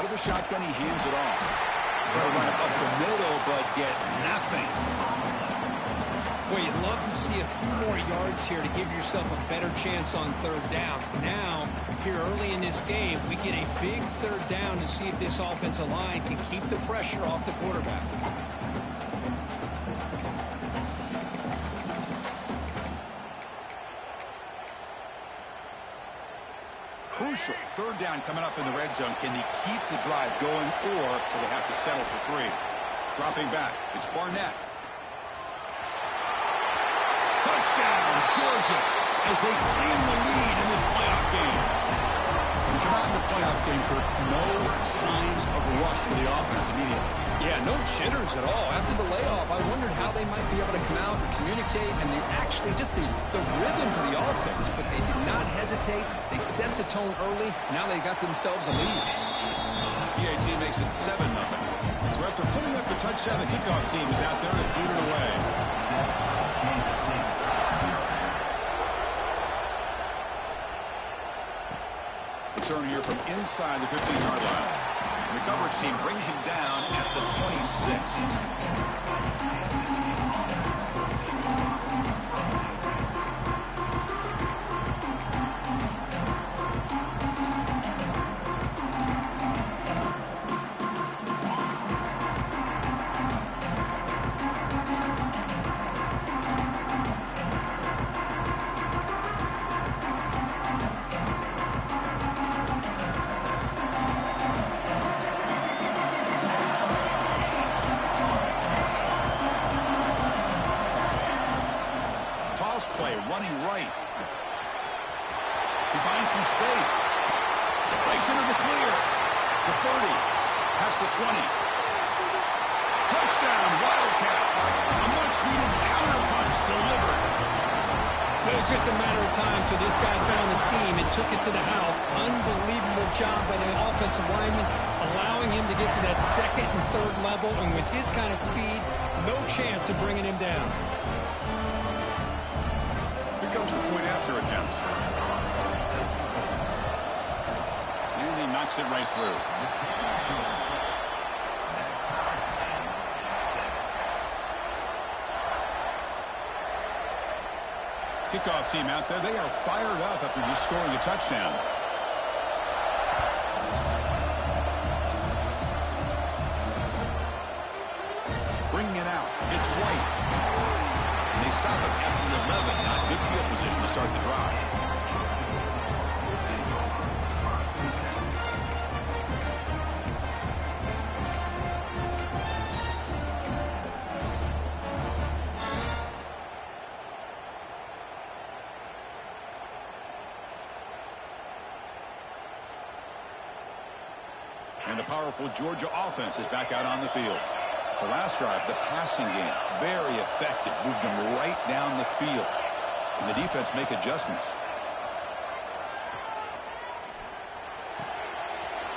Out of the shotgun, he hands it off. Try to run it up the middle, but get nothing. Well, you'd love to see a few more yards here to give yourself a better chance on third down. Now, here early in this game, we get a big third down to see if this offensive line can keep the pressure off the quarterback. Crucial. Third down coming up in the red zone. Can he keep the drive going, or will they have to settle for 3? Dropping back. It's Barnett. Touchdown, Georgia, as they claim the lead in this playoff game. We come out in the playoff game, Kirk, no signs of rust for the offense immediately. Yeah, no jitters at all. After the layoff, I wondered how they might be able to come out and communicate, and actually just the rhythm to the offense, but they did not hesitate. They set the tone early. Now they got themselves a lead. PAT makes it 7-0. So after putting up the touchdown, the kickoff team is out there to boot it away. Return here from inside the 15-yard line. The coverage team brings him down at the 26. Running right. He finds some space. Breaks into the clear. The 30. Past the 20. Touchdown, Wildcats. A much-needed counter-punch delivered. It was just a matter of time till this guy found the seam and took it to the house. Unbelievable job by the offensive lineman, allowing him to get to that second and third level. And with his kind of speed, no chance of bringing him down. Here comes the point after attempt. And he knocks it right through. Kickoff team out there. They are fired up after just scoring a touchdown. Bringing it out. It's White. And they stop it at the 11. Not good field position to start the drive. And the powerful Georgia offense is back out on the field. The last drive, the passing game, very effective. Moved them right down the field. And the defense make adjustments.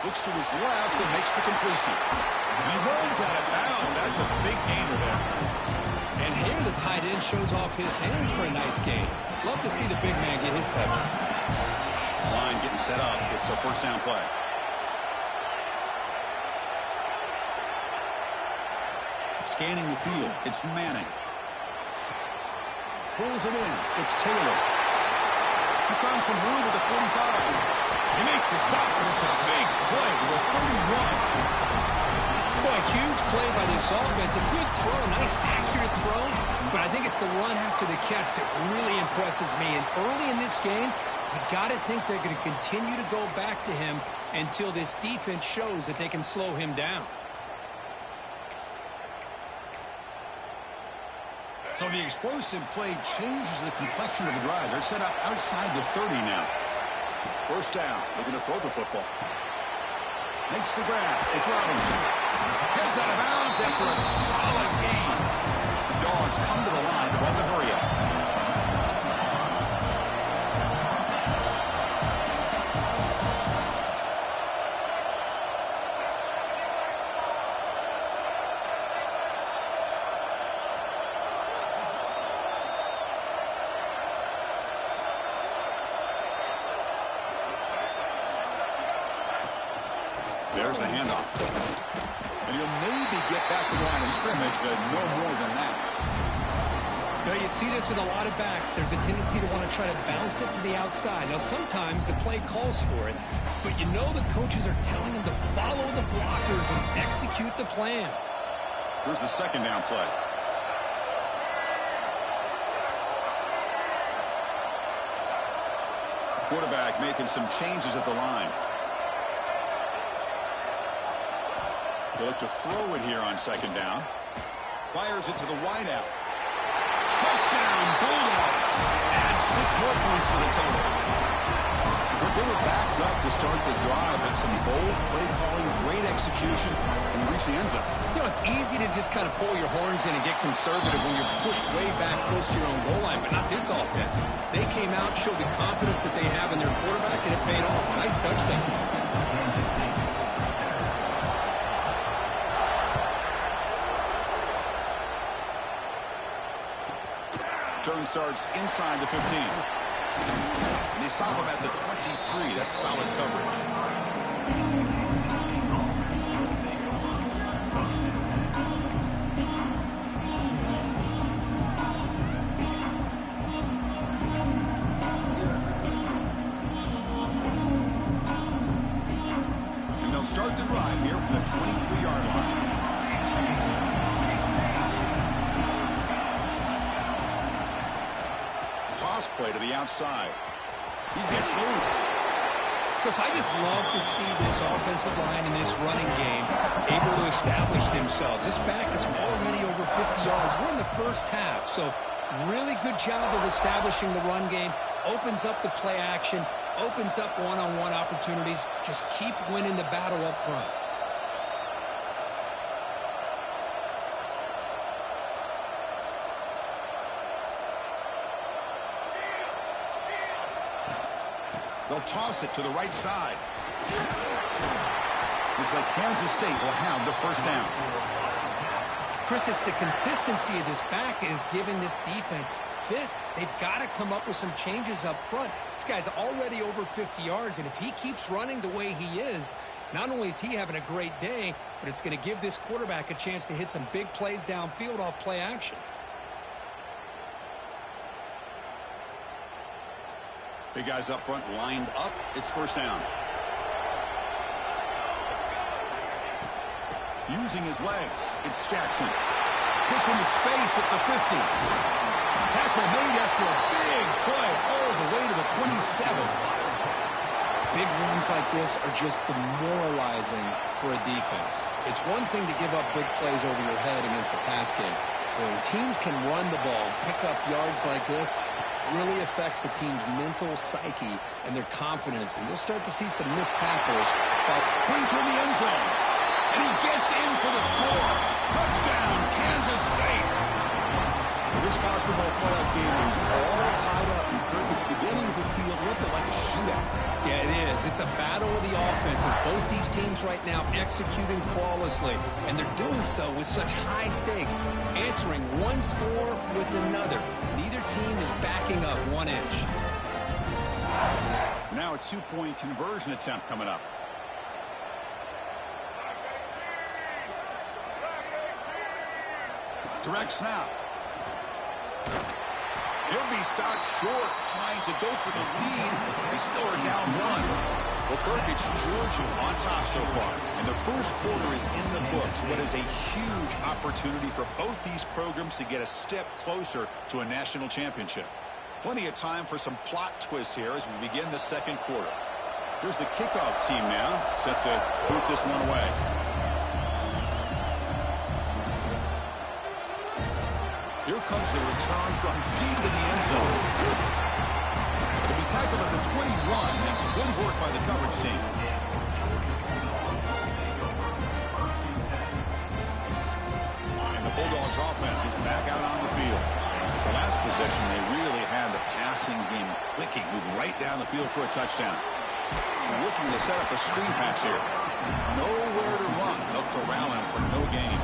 Looks to his left and makes the completion. And he rolls out of bounds. That's a big gainer there. And here the tight end shows off his hands for a nice gain. Love to see the big man get his touches. This line getting set up. It's a first down play. Scanning the field, it's Manning. Pulls it in, it's Taylor. He's found some room with the 45. They make the stop, and it's a big play with a 31. Boy, a huge play by this offense. A good throw, a nice accurate throw. But I think it's the run after the catch that really impresses me. And early in this game, you got to think they're going to continue to go back to him until this defense shows that they can slow him down. So the explosive play changes the complexion of the drive. They're set up outside the 30 now. First down. Looking to throw the football. Makes the grab. It's Robinson. Heads out of bounds after a solid gain. The Dogs come to the line to run the hurry up. There's the handoff. And he'll maybe get back to the line of scrimmage, but no more than that. Now, you see this with a lot of backs. There's a tendency to want to try to bounce it to the outside. Now, sometimes the play calls for it, but you know the coaches are telling them to follow the blockers and execute the plan. Here's the second down play. Quarterback making some changes at the line. He'll look to throw it here on second down. Fires it to the wideout. Touchdown, Bulldogs. Add 6 more points to the total. But they were backed up to start the drive, but some bold play calling, great execution, and reach the end zone. You know, it's easy to just kind of pull your horns in and get conservative when you're pushed way back close to your own goal line, but not this offense. They came out, showed the confidence that they have in their quarterback, and it paid off. Nice touchdown. Turn starts inside the 15. And they stop him at the 23. That's solid coverage. And they'll start the drive here from the 23-yard line. Play to the outside. He gets loose. Because I just love to see this offensive line in this running game able to establish themselves. This back is already over 50 yards. We're in the first half, so really good job of establishing the run game. Opens up the play action, opens up one-on-one opportunities. Just keep winning the battle up front. They'll toss it to the right side. Looks like Kansas State will have the first down. Chris, it's the consistency of this back is giving this defense fits. They've got to come up with some changes up front. This guy's already over 50 yards, and if he keeps running the way he is, not only is he having a great day, but it's going to give this quarterback a chance to hit some big plays downfield off play action. Big guys up front lined up. It's first down. Using his legs, it's Jackson. Gets into space at the 50. Tackle made after a big play all the way to the 27. Big runs like this are just demoralizing for a defense. It's one thing to give up big plays over your head against the pass game. When teams can run the ball, pick up yards like this, really affects the team's mental psyche and their confidence. And you'll start to see some missed tackles. Brings her in the end zone. And he gets in for the score. Touchdown, Kansas State. This college football playoff game is all tied up. And Kirk, it's beginning to feel a little bit like a shootout. Yeah, it is. It's a battle of the offenses. Both these teams right now executing flawlessly. And they're doing so with such high stakes. Answering one score with another. Neither team is backing up 1 inch. Now a 2-point conversion attempt coming up. Direct snap. He'll be stopped short, trying to go for the lead. They still are down 1. Well, Kirk, it's Georgia on top so far. And the first quarter is in the books. What is a huge opportunity for both these programs to get a step closer to a national championship. Plenty of time for some plot twists here as we begin the second quarter. Here's the kickoff team now, set to boot this one away. Here comes the return from deep in the end zone. To be tackled at the 21. That's good work by the coverage team. And the Bulldogs offense is back out on the field. The last possession, they really had the passing game clicking, moving right down the field for a touchdown. And looking to set up a screen pass here. Nowhere to run. They'll corral him for no gain.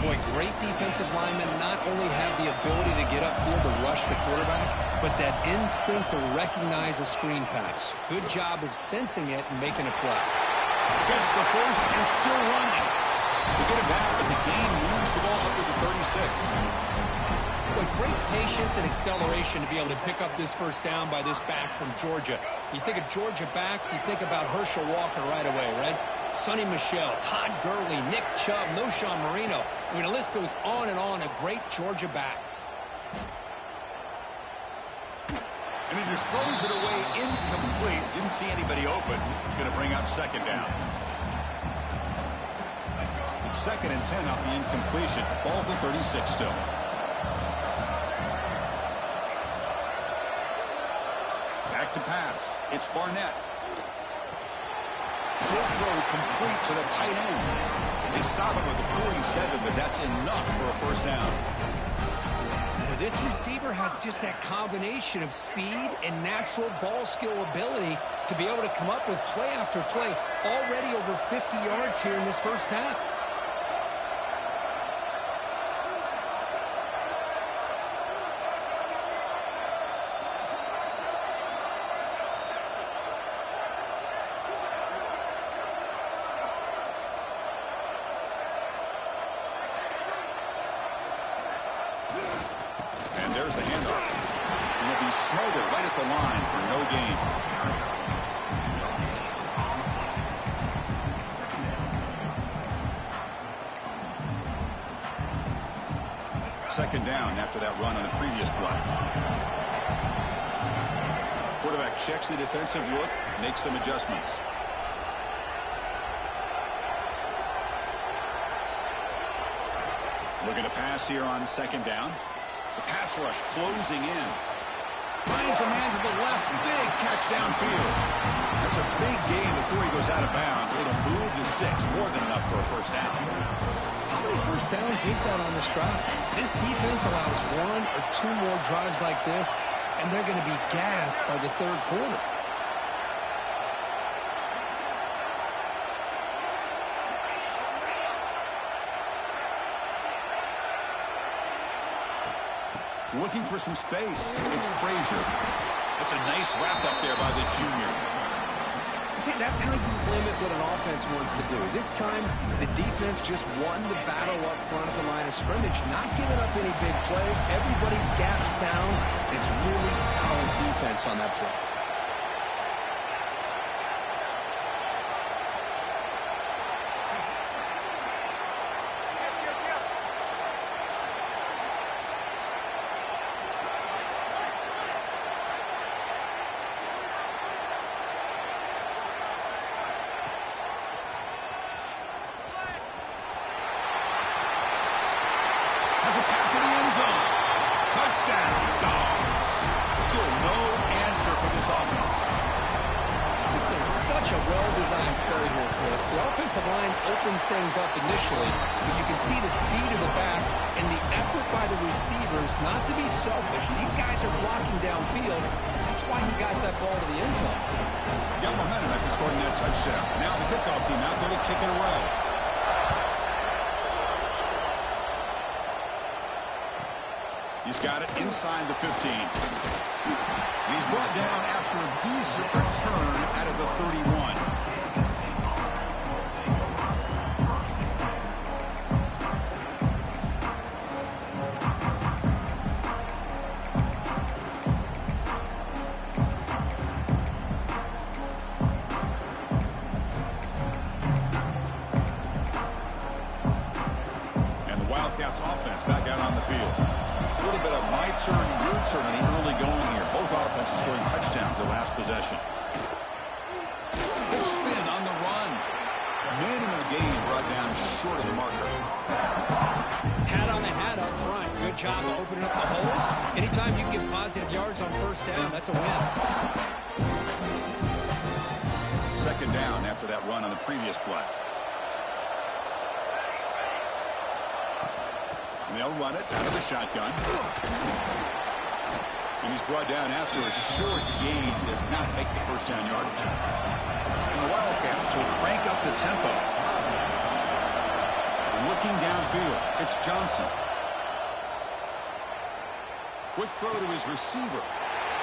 Boy, great defensive linemen not only have the ability to get upfield to rush the quarterback, but that instinct to recognize a screen pass. Good job of sensing it and making a play. Gets the first and still running. They get it back, but the gain moves the ball up to the 36. But great patience and acceleration to be able to pick up this first down by this back from Georgia. You think of Georgia backs, you think about Herschel Walker right away, right? Sonny Michel, Todd Gurley, Nick Chubb, Knowshon Moreno. I mean, the list goes on and on of great Georgia backs. And he just throws it away incomplete. Didn't see anybody open. It's going to bring up second down. Second and 10 off the incompletion. Ball to 36 still. Back to pass. It's Barnett. Short throw complete to the tight end. They stop him with the 47, but that's enough for a first down. This receiver has just that combination of speed and natural ball skill ability to be able to come up with play after play. Already over 50 yards here in this first half. And there's the handoff. And he'll be smothered right at the line for no gain. Second down after that run on the previous play. Quarterback checks the defensive look, makes some adjustments. Looking to pass here on second down. The pass rush closing in. Finds a man to the left. Big catch downfield. That's a big gain before he goes out of bounds. It'll move the sticks. More than enough for a first down. How many first downs is that on this drive? This defense allows one or two more drives like this, and they're going to be gassed by the third quarter. Looking for some space. It's Frazier. That's a nice wrap up there by the junior. See, that's how you limit what an offense wants to do. This time, the defense just won the battle up front at the line of scrimmage, not giving up any big plays. Everybody's gap sound. It's really solid defense on that play. Has a path to the end zone. Touchdown, Dogs. Still no answer for this offense. This is such a well-designed play here, Chris. The offensive line opens things up initially, but you can see the speed of the back and the effort by the receivers not to be selfish. These guys are blocking downfield. That's why he got that ball to the end zone. Got momentum after scoring that touchdown. Now the kickoff team out there to kick it away. He's got it inside the 15. He's brought down after a decent return out of the 31. And the Wildcats offense back out on the field. A little bit of my turn, your turn in the early going here. Both offenses scoring touchdowns their last possession. Big spin on the run. Minimal gain brought down short of the marker. Hat on the hat up front. Good job of opening up the holes. Anytime you get positive yards on first down, that's a win. Second down after that run on the previous play. And they'll run it out of the shotgun. And he's brought down after a short gain. Does not make the first down yardage. And the Wildcats will crank up the tempo. Looking downfield, it's Johnson. Quick throw to his receiver.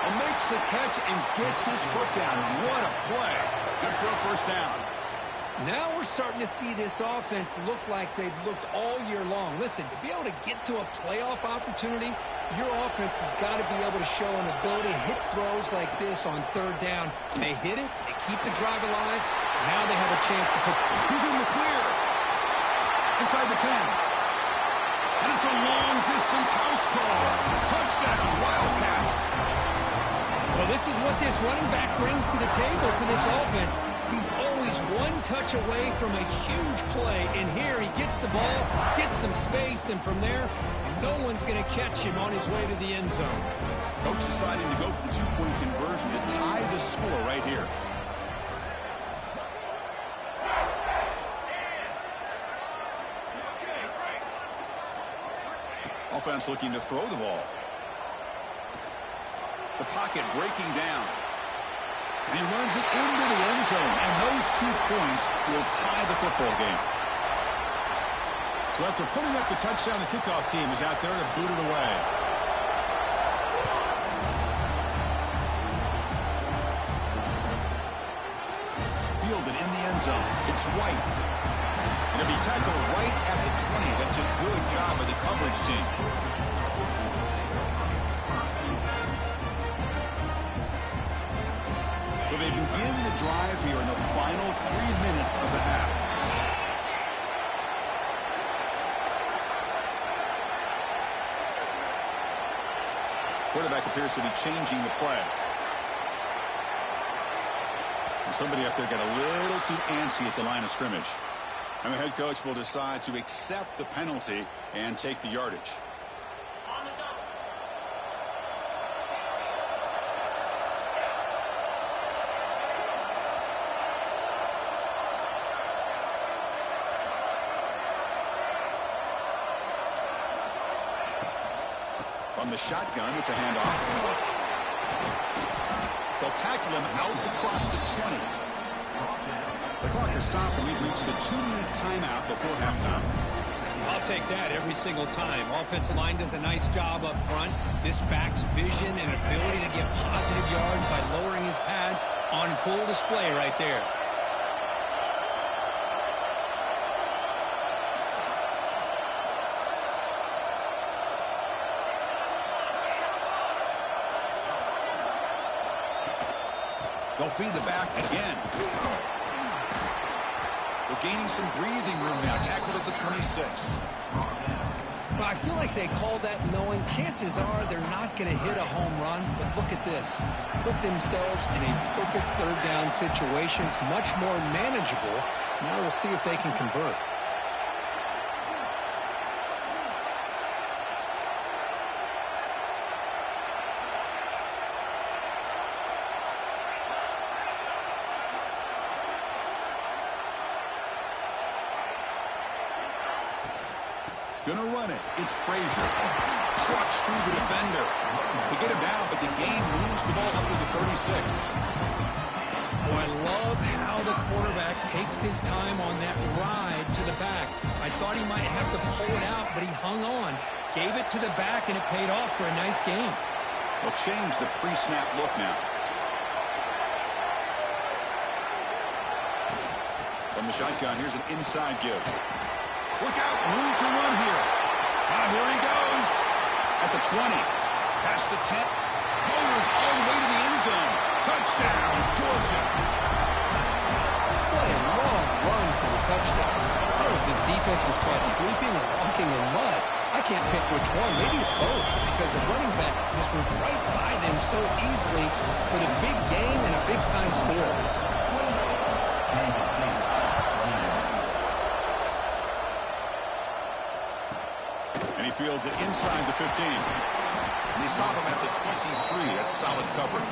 Makes the catch and gets his foot down. What a play. Good for a first down. Now we're starting to see this offense look like they've looked all year long. Listen, to be able to get to a playoff opportunity, your offense has got to be able to show an ability to hit throws like this on third down. They hit it, they keep the drive alive. Now they have a chance to put... He's in the clear. Inside the 10. And it's a long-distance house call. Touchdown, Wildcats. Well, this is what this running back brings to the table for this offense. He's always one touch away from a huge play. And here he gets the ball, gets some space, and from there, no one's going to catch him on his way to the end zone. Coach deciding to go for the two-point conversion to tie the score right here. Offense looking to throw the ball. The pocket breaking down. And he runs it into the end zone. And those 2 points will tie the football game. So after putting up the touchdown, the kickoff team is out there to boot it away. Fielded in the end zone. It's White. Going to be tackled right at the 20. That's a good job of the coverage team. So they begin the drive here in the final 3 minutes of the half. Quarterback appears to be changing the play. And somebody up there got a little too antsy at the line of scrimmage. And the head coach will decide to accept the penalty and take the yardage. From the shotgun, it's a handoff. They'll tackle him out across the 20. The clock has stopped, and we've reached the 2-minute timeout before halftime. I'll take that every single time. Offensive line does a nice job up front. This back's vision and ability to get positive yards by lowering his pads on full display right there. They'll feed the back again. They're gaining some breathing room now. Tackled at the 26. Well, I feel like they called that knowing chances are they're not going to hit a home run. But look at this. Put themselves in a perfect third down situation. It's much more manageable. Now we'll see if they can convert. Gonna run it. It's Frazier. Trucks through the defender. They get him down, but the game moves the ball up to the 36. Oh, I love how the quarterback takes his time on that ride to the back. I thought he might have to pull it out, but he hung on. Gave it to the back, and it paid off for a nice game. They'll change the pre-snap look now. From the shotgun, here's an inside give. Look out, room to run here. Here he goes. At the 20. Past the 10. Motors all the way to the end zone. Touchdown, Georgia. What a long run for the touchdown. I don't know if this defense was caught sleeping or walking in mud. I can't pick which one. Maybe it's both, because the running back just went right by them so easily for the big game and a big-time score. Fields it inside the 15. And they stop him at the 23. That's solid coverage.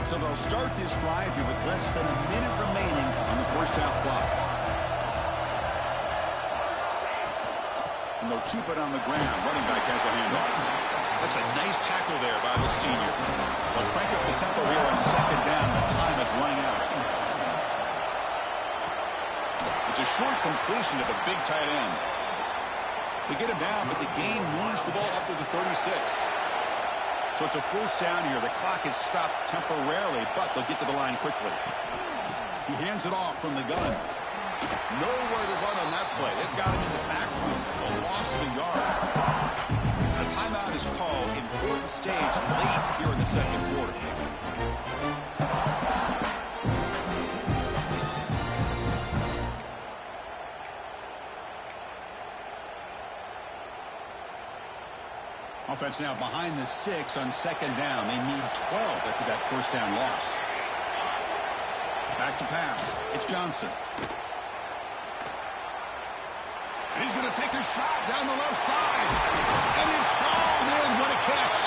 So they'll start this drive here with less than a minute remaining on the first half clock. And they'll keep it on the ground. Running back has the handoff. That's a nice tackle there by the senior. They'll crank up the tempo here on second down. The time is running out. It's a short completion to the big tight end. They get him down, but the gain moves the ball up to the 36. So it's a first down here. The clock is stopped temporarily, but they'll get to the line quickly. He hands it off from the gun. Nowhere to run on that play. They've got him in the backfield. That's a loss of a yard. A timeout is called. Important stage late here in the second quarter. Offense now behind the sticks on second down. They need 12 after that first down loss. Back to pass. It's Johnson. And he's going to take a shot down the left side. And it's hauled in. What a catch.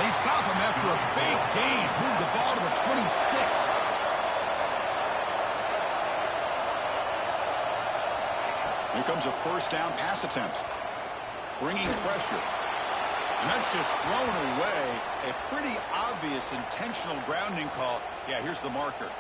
They stop him after a big gain. Move the ball to the 26. Here comes a first down pass attempt. Bringing pressure. And that's just thrown away. A pretty obvious intentional grounding call. Yeah, here's the marker.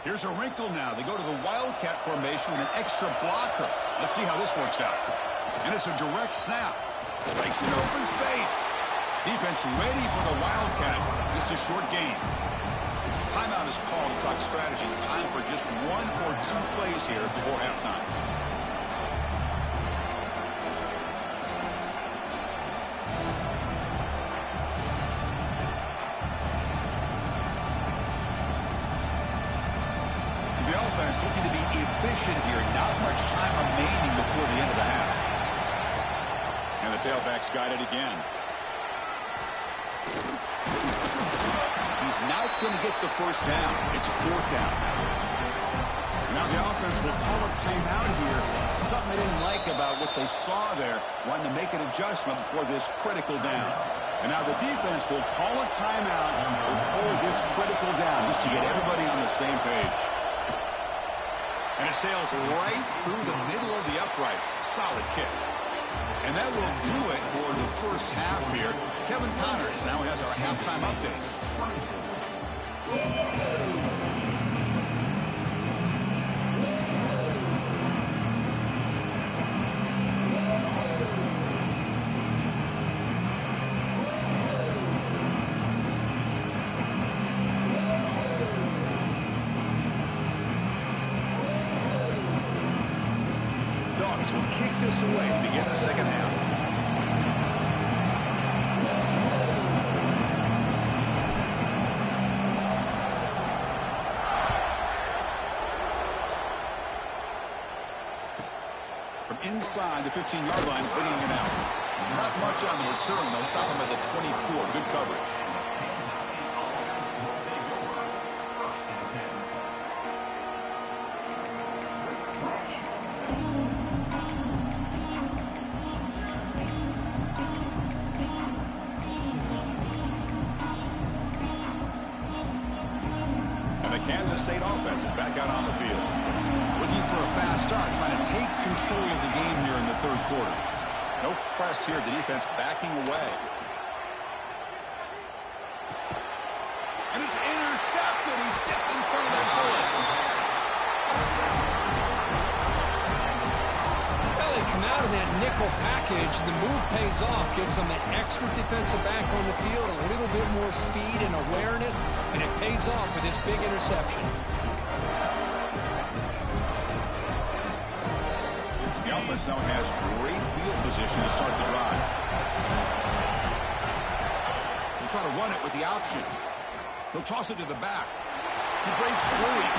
Here's a wrinkle now. They go to the Wildcat formation with an extra blocker. Let's see how this works out. And it's a direct snap. Breaks into open space. Defense ready for the Wildcat. Just a short gain. Timeout is called to talk strategy. Time for just one or two plays here before halftime. To the offense, looking to be efficient here. Not much time remaining before the end of the half. And the tailback's got it again. He's not going to get the first down. It's fourth down. Now the offense will call a timeout here. Something they didn't like about what they saw there. Wanting to make an adjustment before this critical down. And now the defense will call a timeout before this critical down, just to get everybody on the same page. And it sails right through the middle of the uprights. Solid kick. And that will do it for the first half here. Kevin Connors now has our halftime update. Dogs will kick this away to begin the second half. From inside the 15-yard line, bringing it out. Not much on the return. They'll stop him at the 24. Good coverage. Kansas State offense is back out on the field. Looking for a fast start, trying to take control of the game here in the third quarter. No press here. The defense backing away. And it's intercepted. He stepped in front of that bullet. Well, they come out of that nickel package. The move pays off. Gives them an extra defensive back on the field, a little bit more speed and awareness, and it pays off for this big interception. The offense now has great field position to start the drive. They'll try to run it with the option. He'll toss it to the back. He breaks free.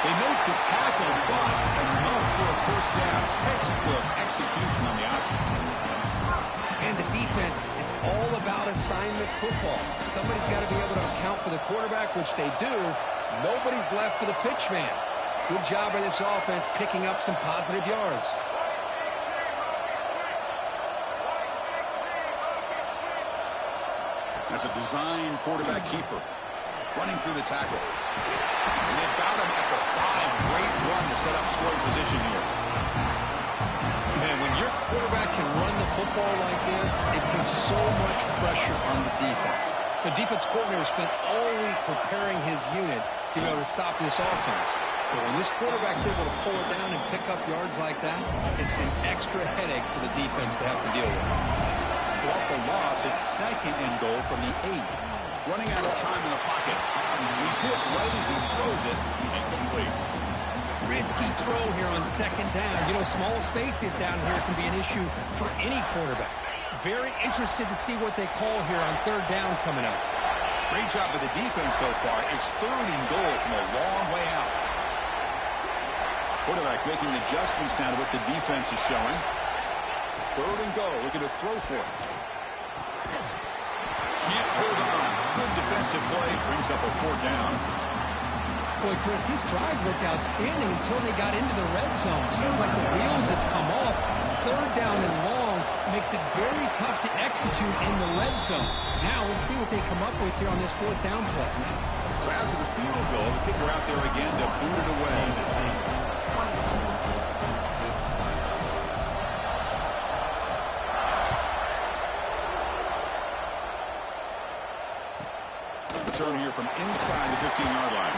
They note the tackle, but enough for a first down. Textbook execution on the option. And the defense, it's all about assignment football. Somebody's got to be able to account for the quarterback, which they do. Nobody's left for the pitch man. Good job by this offense picking up some positive yards. That's a design quarterback keeper. Running through the tackle. And they've got him at the 5. Great run to set up scoring position here. Man, when your quarterback can run the football like this, it puts so much pressure on the defense. The defense coordinator spent all week preparing his unit to be able to stop this offense. But when this quarterback's able to pull it down and pick up yards like that, it's an extra headache for the defense to have to deal with. So off the loss, it's 2nd and goal from the 8. Running out of time in the pocket. He's hit right as he throws it. Incomplete. Risky throw here on 2nd down. You know, small spaces down here can be an issue for any quarterback. Very interested to see what they call here on 3rd down coming up. Great job of the defense so far. It's 3rd and goal from a long way out. Quarterback making adjustments now to what the defense is showing. 3rd and goal. Looking to throw for it. Can't hold on. Good defensive play. Brings up a 4th down. Boy, Chris, this drive looked outstanding until they got into the red zone. Seems like the wheels have come off. 3rd down and long makes it very tough to execute in the red zone. Now let's see what they come up with here on this 4th down play. So after the field goal, the kicker out there again to boot it away. Return here from inside the 15-yard line.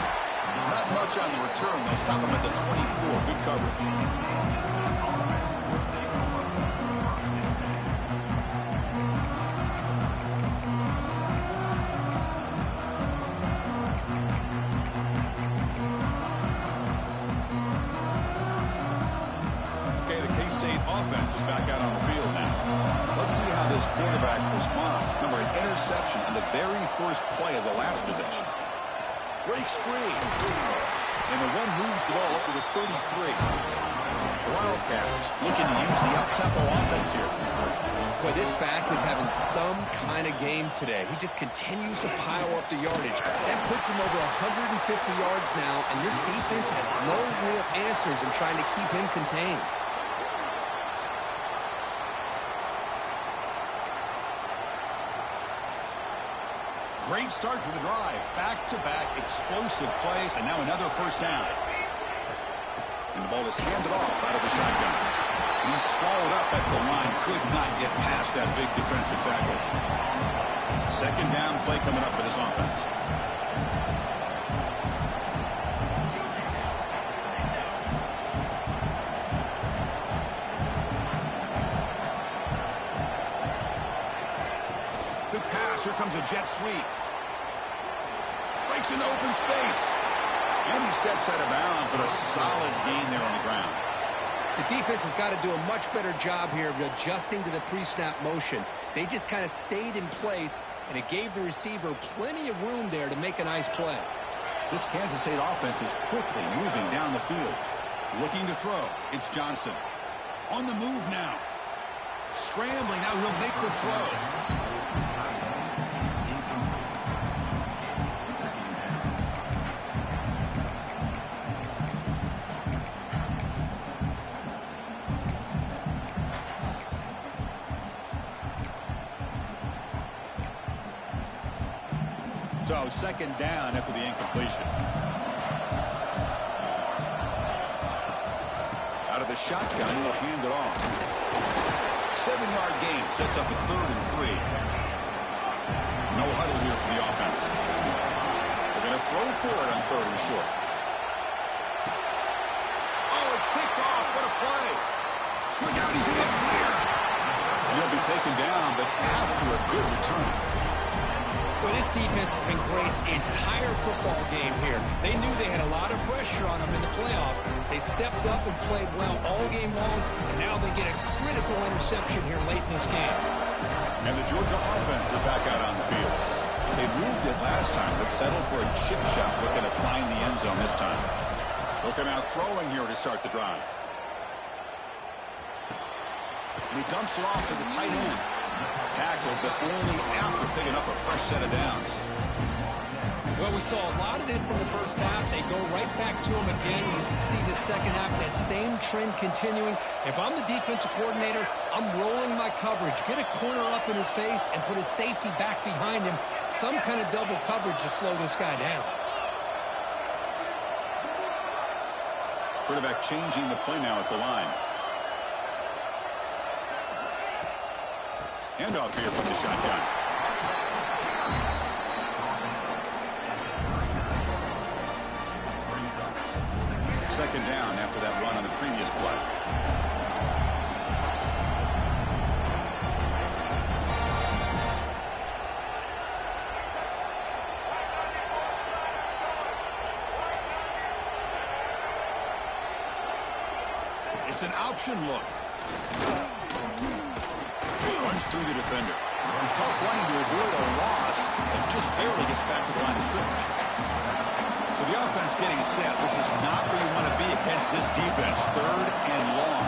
Not much on the return. They'll stop him at the 24. Good coverage. Okay, the K-State offense is back out on the field now. Let's see how this quarterback responds. Remember, an interception on the very first play of the last possession. Breaks free. And the one moves the ball up to the 33. The Wildcats looking to use the up-tempo offense here. Boy, this back is having some kind of game today. He just continues to pile up the yardage. That puts him over 150 yards now, and this defense has no real answers in trying to keep him contained. Great start to the drive. Back-to-back explosive plays, and now another 1st down. And the ball is handed off out of the shotgun. He's swallowed up at the line. Could not get past that big defensive tackle. 2nd down play coming up for this offense. Good pass. Here comes a jet sweep. Breaks into open space. And he steps out of bounds, but a solid gain there on the ground. The defense has got to do a much better job here of adjusting to the pre-snap motion. They just kind of stayed in place, and it gave the receiver plenty of room there to make a nice play. This Kansas State offense is quickly moving down the field. Looking to throw. It's Johnson. On the move now. Scrambling. Now he'll make the throw. So 2nd down after the incompletion. Out of the shotgun, he'll hand it off. 7-yard gain sets up a 3rd and 3. No huddle here for the offense. They're going to throw for it on 3rd and short. Oh, it's picked off. What a play. Look out, he's in the clear. He'll be taken down, but after a good return. Well, this defense has been great the entire football game here. They knew they had a lot of pressure on them in the playoff. They stepped up and played well all game long, and now they get a critical interception here late in this game. And the Georgia offense is back out on the field. They moved it last time, but settled for a chip shot looking to find the end zone this time. They'll come out throwing here to start the drive. And he dumps it off to the tight end. Tackled, but only after picking up a fresh set of downs. Well, we saw a lot of this in the first half. They go right back to him again. You can see the second half, that same trend continuing. If I'm the defensive coordinator, I'm rolling my coverage. Get a corner up in his face and put his safety back behind him. Some kind of double coverage to slow this guy down. Quarterback changing the play now at the line. Handoff here from the shotgun. Second down after that run on the previous play. It's an option look. Runs through the defender. Tough running to avoid a loss and just barely gets back to the line of scrimmage. So the offense getting set. This is not where you want to be against this defense. Third and long.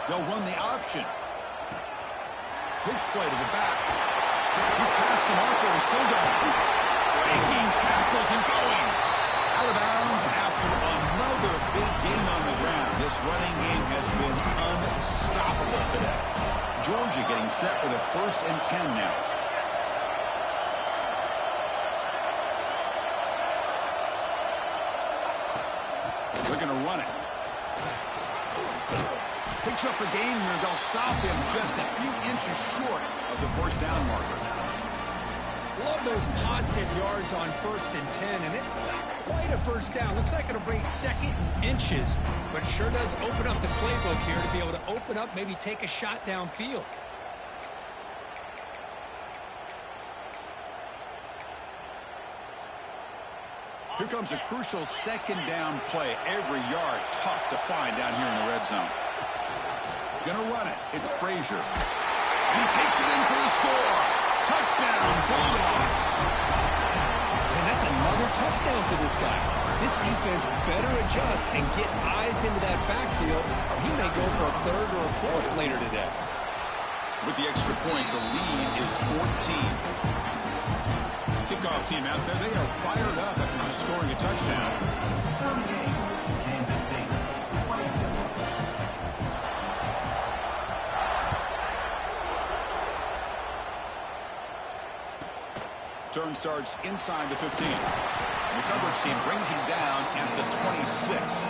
They'll run the option. Pitch play to the back. He's past the marker and still going. Breaking tackles and going. Out of bounds after another big gain on the ground. This running game has been unstoppable today. Georgia getting set with a 1st and 10 now. They're going to run it. Picks up a gain here. They'll stop him just a few inches short of the 1st down marker. Love those positive yards on 1st and 10, and it's not quite a 1st down. Looks like it'll bring 2nd and inches, but it sure does open up the playbook here to be able to open up, maybe take a shot downfield. Here comes a crucial 2nd down play. Every yard tough to find down here in the red zone. Gonna run it. It's Frazier. He takes it in for the score. Touchdown, Bulldogs. And that's another touchdown for this guy. This defense better adjust and get eyes into that backfield, or he may go for a 3rd or a 4th later today. With the extra point, the lead is 14. Kickoff team out there, they are fired up after just scoring a touchdown. Turn starts inside the 15. The coverage team brings him down at the 26.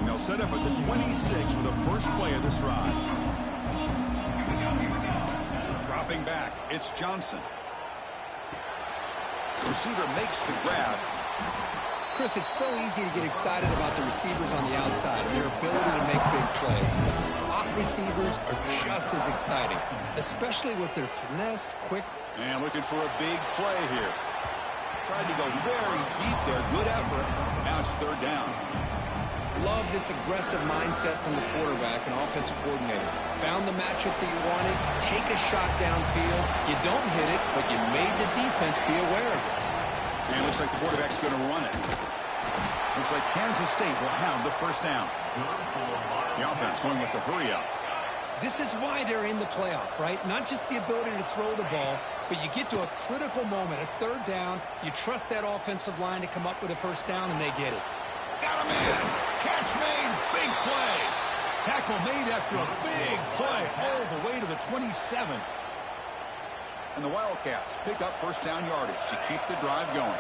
They'll set up at the 26 for the first play of this drive. Dropping back, it's Johnson. The receiver makes the grab. Chris, it's so easy to get excited about the receivers on the outside and their ability to make big plays, but the slot receivers are just as exciting, especially with their finesse, quick. And looking for a big play here. Tried to go very deep there. Good effort. Now it's 3rd down. Love this aggressive mindset from the quarterback and offensive coordinator. Found the matchup that you wanted, take a shot downfield. You don't hit it, but you made the defense be aware of it. And it looks like the quarterback's going to run it. Looks like Kansas State will have the 1st down. The offense going with the hurry up. This is why they're in the playoff, right? Not just the ability to throw the ball, but you get to a critical moment, a 3rd down. You trust that offensive line to come up with a 1st down, and they get it. Got a man. Catch made. Big play. Tackle made after a big play all the way to the 27. And the Wildcats pick up 1st down yardage to keep the drive going.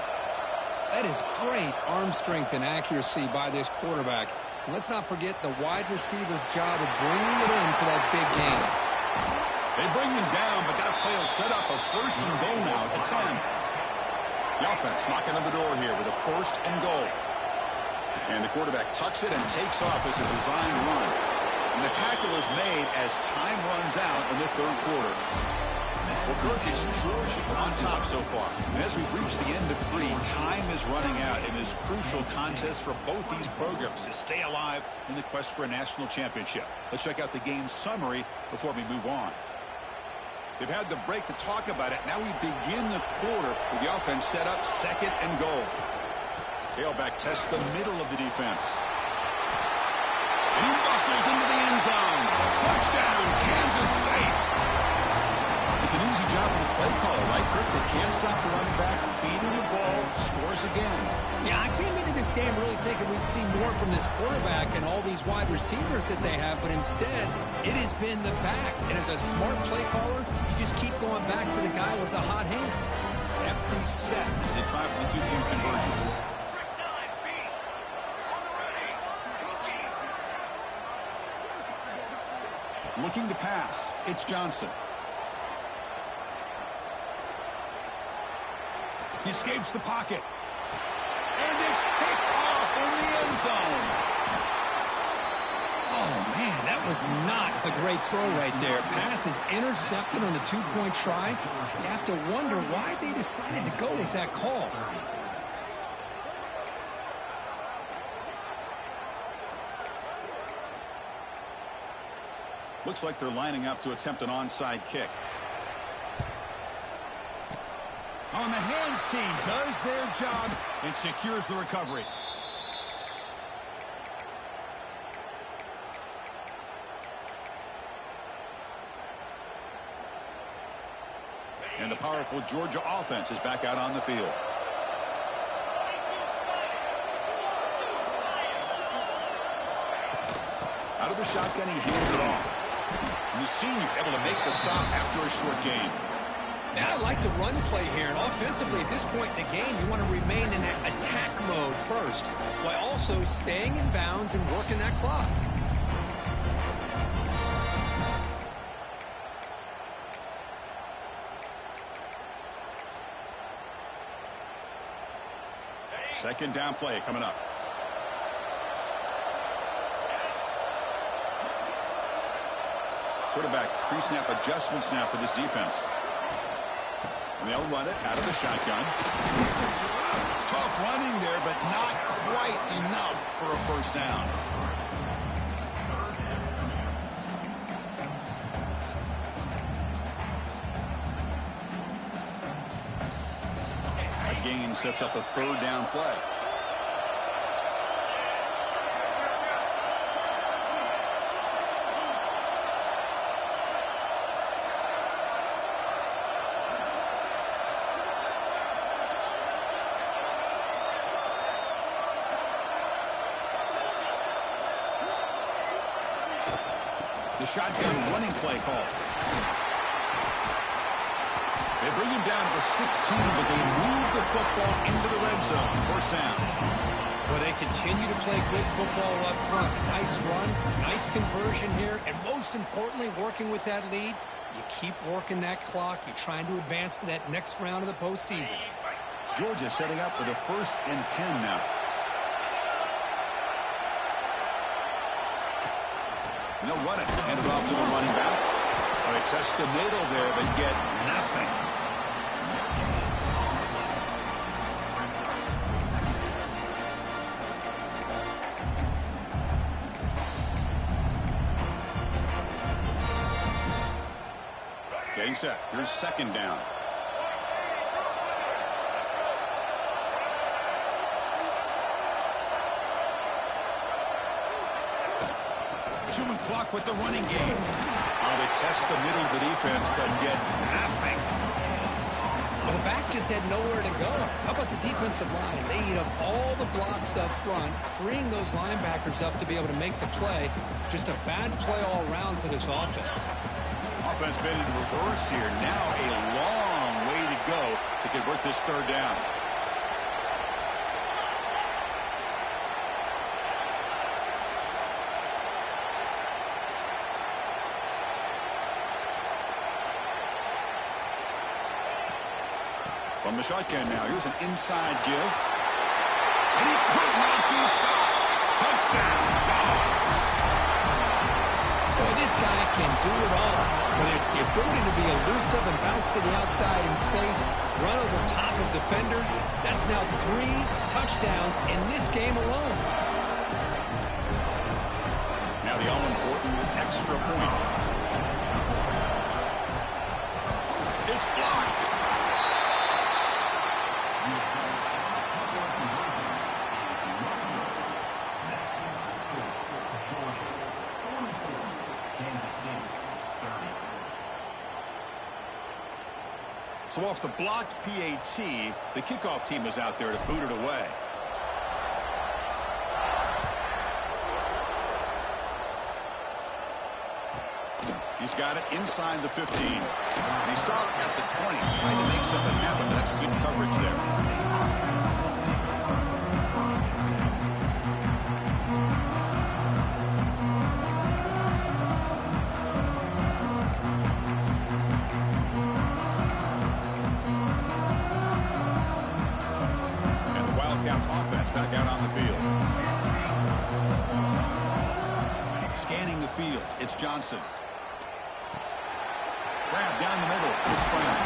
That is great arm strength and accuracy by this quarterback. And let's not forget the wide receiver's job of bringing it in for that big game. They bring him down, but that play will set up a 1st and goal now at the 10. The offense knocking on the door here with a 1st and goal. And the quarterback tucks it and takes off as a designed run. And the tackle is made as time runs out in the third quarter. Well, Kirk, it's Georgia on top so far. And as we reach the end of 3, time is running out in this crucial contest for both these programs to stay alive in the quest for a national championship. Let's check out the game summary before we move on. They've had the break to talk about it. Now we begin the quarter with the offense set up 2nd and goal. Tailback tests the middle of the defense. And he muscles into the end zone. Touchdown, Kansas State. It's an easy job for the play caller, right, Kirk? They can't stop the running back, feeding the ball, scores again. Yeah, I came into this game really thinking we'd see more from this quarterback and all these wide receivers that they have, but instead, it has been the back. And as a smart play caller, you just keep going back to the guy with the hot hand. Empty set as they try for the 2-point conversion. Looking to pass. It's Johnson. He escapes the pocket. And it's picked off in the end zone. Oh, man, that was not a great throw right there. Pass is intercepted on the 2-point try. You have to wonder why they decided to go with that call. Looks like they're lining up to attempt an onside kick. On the hands team does their job and secures the recovery. And the powerful Georgia offense is back out on the field. Out of the shotgun, he hands it off. And the senior able to make the stop after a short gain. Now, I like the run play here, and offensively at this point in the game, you want to remain in that attack mode first, while also staying in bounds and working that clock. Second down play coming up. Quarterback pre-snap adjustments now for this defense. And they'll run it out of the shotgun. Tough running there, but not quite enough for a first down. A gain sets up a third down play. The shotgun running play call. They bring him down to the 16, but they move the football into the red zone. First down. Well, they continue to play good football up front. Nice run, nice conversion here, and most importantly, working with that lead, you keep working that clock. You're trying to advance to that next round of the postseason. Georgia setting up for the 1st and 10 now. And they'll run it. Hand it off to the running back. Well, they test the middle there, but get nothing. Getting set. Here's second down. Human clock with the running game. Oh, they test the middle of the defense, but get nothing. Well, the back just had nowhere to go. How about the defensive line? They eat up all the blocks up front, freeing those linebackers up to be able to make the play. Just a bad play all around for this offense. Offense made it reverse here. Now a long way to go to convert this third down. From the shotgun now, here's an inside give. And he could not be stopped. Touchdown, Dogs. Boy, this guy can do it all. Whether it's the ability to be elusive and bounce to the outside in space, run over top of defenders, that's now 3 touchdowns in this game alone. Now the all-important extra point. It's blocked. So off the blocked PAT, the kickoff team is out there to boot it away. He's got it inside the 15. And he stopped at the 20, trying to make something happen, but that's good coverage there. Offense back out on the field. Scanning the field, it's Johnson. Grab down the middle, it's Brown.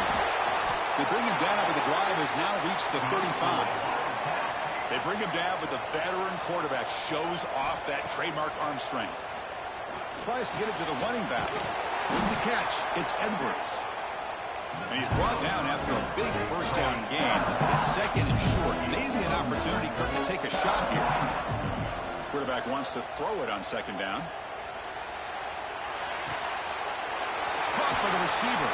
They bring him down, but the drive has now reached the 35. They bring him down, but the veteran quarterback shows off that trademark arm strength. Tries to get it to the running back. With the catch, it's Edwards. And he's brought down after a big first down gain. Second and short. Maybe an opportunity, Kirk, to take a shot here. Quarterback wants to throw it on second down. Caught by the receiver.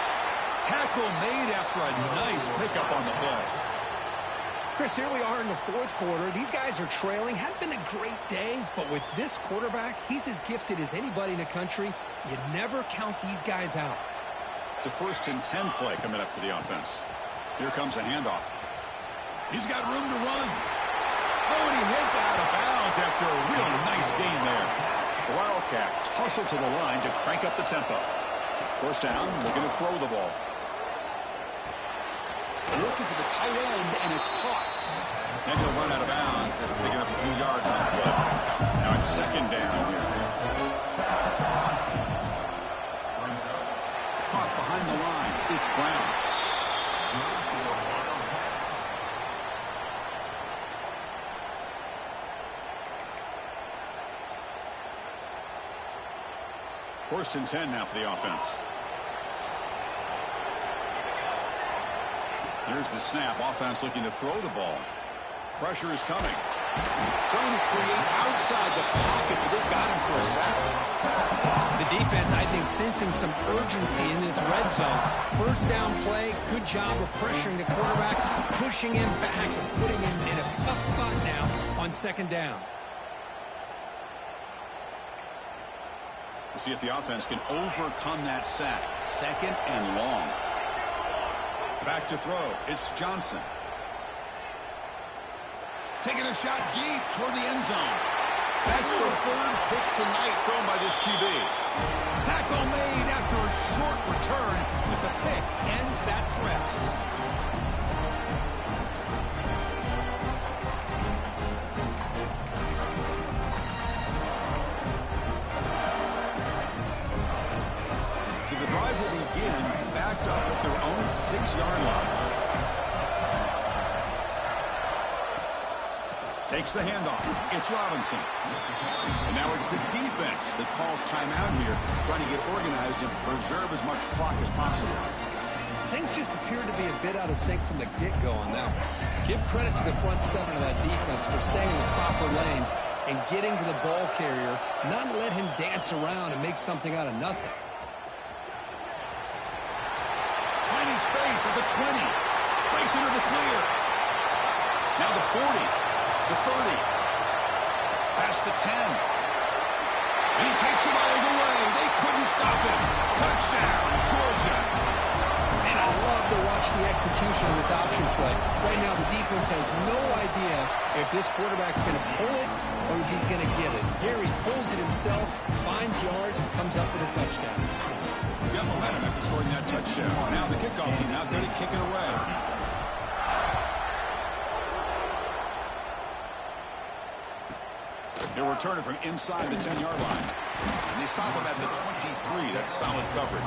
Tackle made after a nice pickup on the play. Chris, here we are in the 4th quarter. These guys are trailing. Hadn't been a great day, but with this quarterback, he's as gifted as anybody in the country. You never count these guys out. It's a 1st and 10 play coming up for the offense. Here comes a handoff. He's got room to run. Oh, and he heads out of bounds after a real nice gain there. The Wildcats hustle to the line to crank up the tempo. First down, they're going to throw the ball. Looking for the tight end, and it's caught. Then he'll run out of bounds after picking up a few yards on the play. Now it's second down here. Caught behind the line. It's Brown. First and 10 now for the offense. Here's the snap. Offense looking to throw the ball. Pressure is coming. Trying to create outside the pocket, but they've got him for a sack. The defense, I think, sensing some urgency in this red zone. First down play, good job of pressuring the quarterback, pushing him back and putting him in a tough spot now on second down. We'll see if the offense can overcome that sack. Second and long. Back to throw. It's Johnson. Taking a shot deep toward the end zone. That's the 3rd pick tonight thrown by this QB. Tackle made after a short return, but the pick ends that threat. So the drive will begin backed up at their own 6-yard line. Takes the handoff. It's Robinson. And now it's the defense that calls timeout here, trying to get organized and preserve as much clock as possible. Things just appear to be a bit out of sync from the get-go on that one. Give credit to the front 7 of that defense for staying in the proper lanes and getting to the ball carrier, not let him dance around and make something out of nothing. Finding space at the 20. Breaks into the clear. Now the 40. The 30. Past the 10. He takes it all the way. They couldn't stop him. Touchdown, Georgia. And I love to watch the execution of this option play. Right now, the defense has no idea if this quarterback's going to pull it or if he's going to get it. Here he pulls it himself, finds yards, and comes up with a touchdown. Got momentum after scoring that touchdown. Now the kickoff team out there to kick it away. He'll return it from inside the 10-yard line. And they stop him at the 23. That's solid coverage.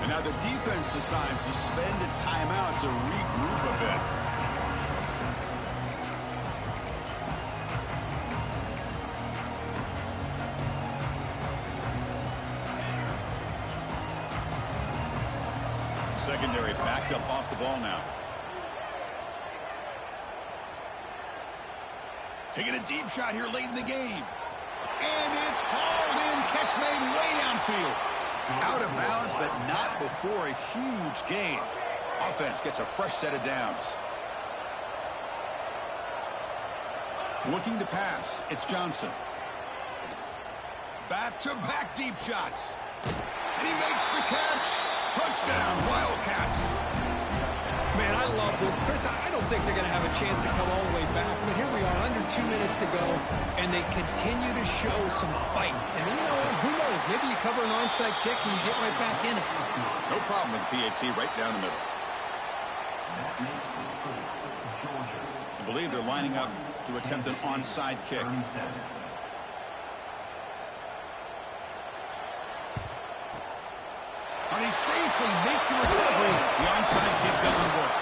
And now the defense decides to spend a timeout to regroup a bit. Secondary backed up off the ball now. Taking a deep shot here late in the game. And it's hauled in. Catch made way downfield. Out of bounds, but not before a huge gain. Offense gets a fresh set of downs. Looking to pass. It's Johnson. Back-to-back deep shots. And he makes the catch. Touchdown, Wildcats. Man, I love this. Chris, I don't think they're going to have a chance to come all the way back. But here we are, under 2 minutes to go, and they continue to show some fight. And then, you know what? Who knows? Maybe you cover an onside kick and you get right back in it. No problem with PAT right down the middle. I believe they're lining up to attempt an onside kick. And they safely make the recovery. The onside kick doesn't work.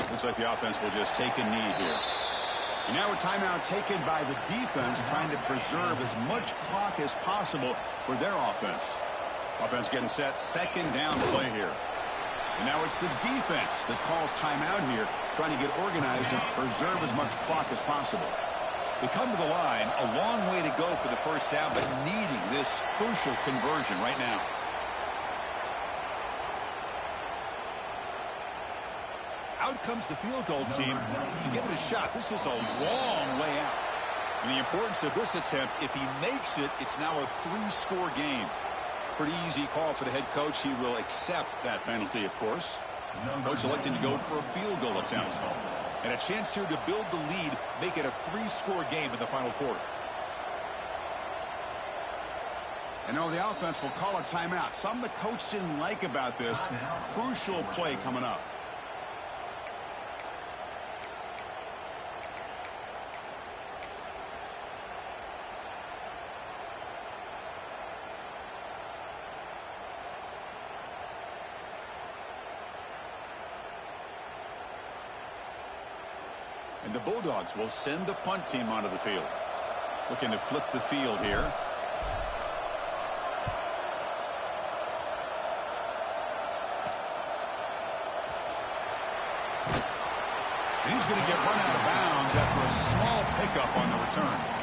Looks like the offense will just take a knee here. And now a timeout taken by the defense, trying to preserve as much clock as possible for their offense. Offense getting set, second down play here. And now it's the defense that calls timeout here, trying to get organized and preserve as much clock as possible. They come to the line, a long way to go for the first down, but needing this crucial conversion right now. Out comes the field goal team to give it a shot. This is a long way out. And the importance of this attempt, if he makes it, it's now a 3-score game. Pretty easy call for the head coach. He will accept that penalty, of course. Coach electing to go for a field goal attempt. And a chance here to build the lead, make it a 3-score game in the final quarter. And now the offense will call a timeout. Something the coach didn't like about this. Crucial play coming up. And the Bulldogs will send the punt team onto the field. Looking to flip the field here. And he's going to get run out of bounds after a small pickup on the return.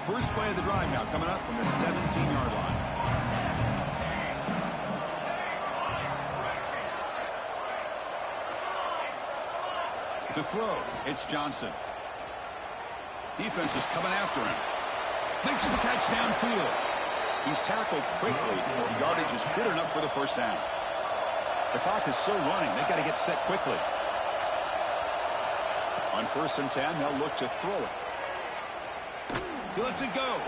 First play of the drive now coming up from the 17-yard line. To throw, it's Johnson. Defense is coming after him. Makes the catch downfield. He's tackled quickly, but the yardage is good enough for the first down. The clock is still running. They've got to get set quickly. On 1st and 10, they'll look to throw it. He lets it go.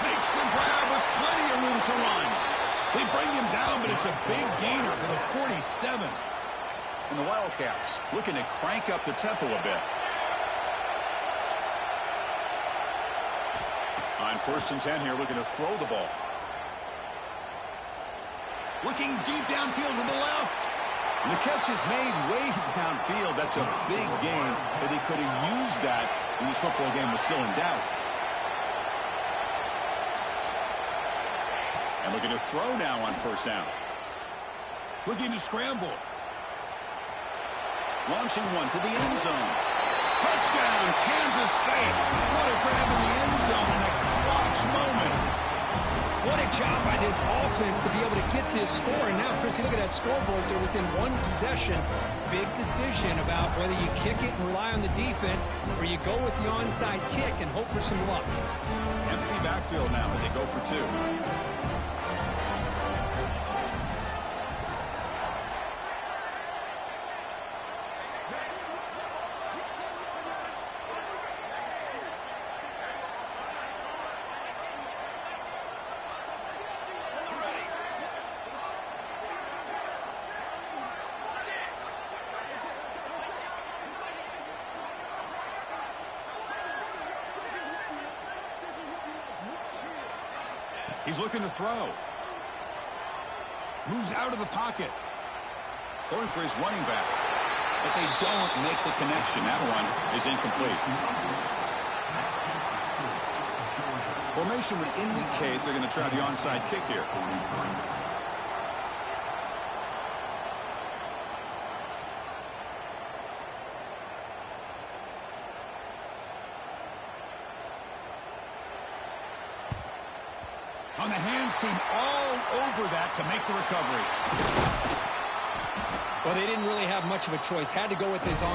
Makes the grab with plenty of room to run. They bring him down, but it's a big gainer for the 47. And the Wildcats looking to crank up the tempo a bit. On 1st and 10 here, looking to throw the ball. Looking deep downfield to the left. And the catch is made way downfield. That's a big gain, but they could have used that when this football game was still in doubt. And looking to throw now on 1st down. Looking to scramble. Launching one to the end zone. Touchdown, Kansas State. What a grab in the end zone in a clutch moment. job by this offense to be able to get this score. And now, Chris, you look at that scoreboard. They're within one possession. Big decision about whether you kick it and rely on the defense or you go with the onside kick and hope for some luck. Empty backfield now as they go for 2. He's looking to throw. Moves out of the pocket. Going for his running back. But they don't make the connection. That one is incomplete. Formation would indicate they're going to try the onside kick here. On the hands team all over that to make the recovery. Well, they didn't really have much of a choice. Had to go with his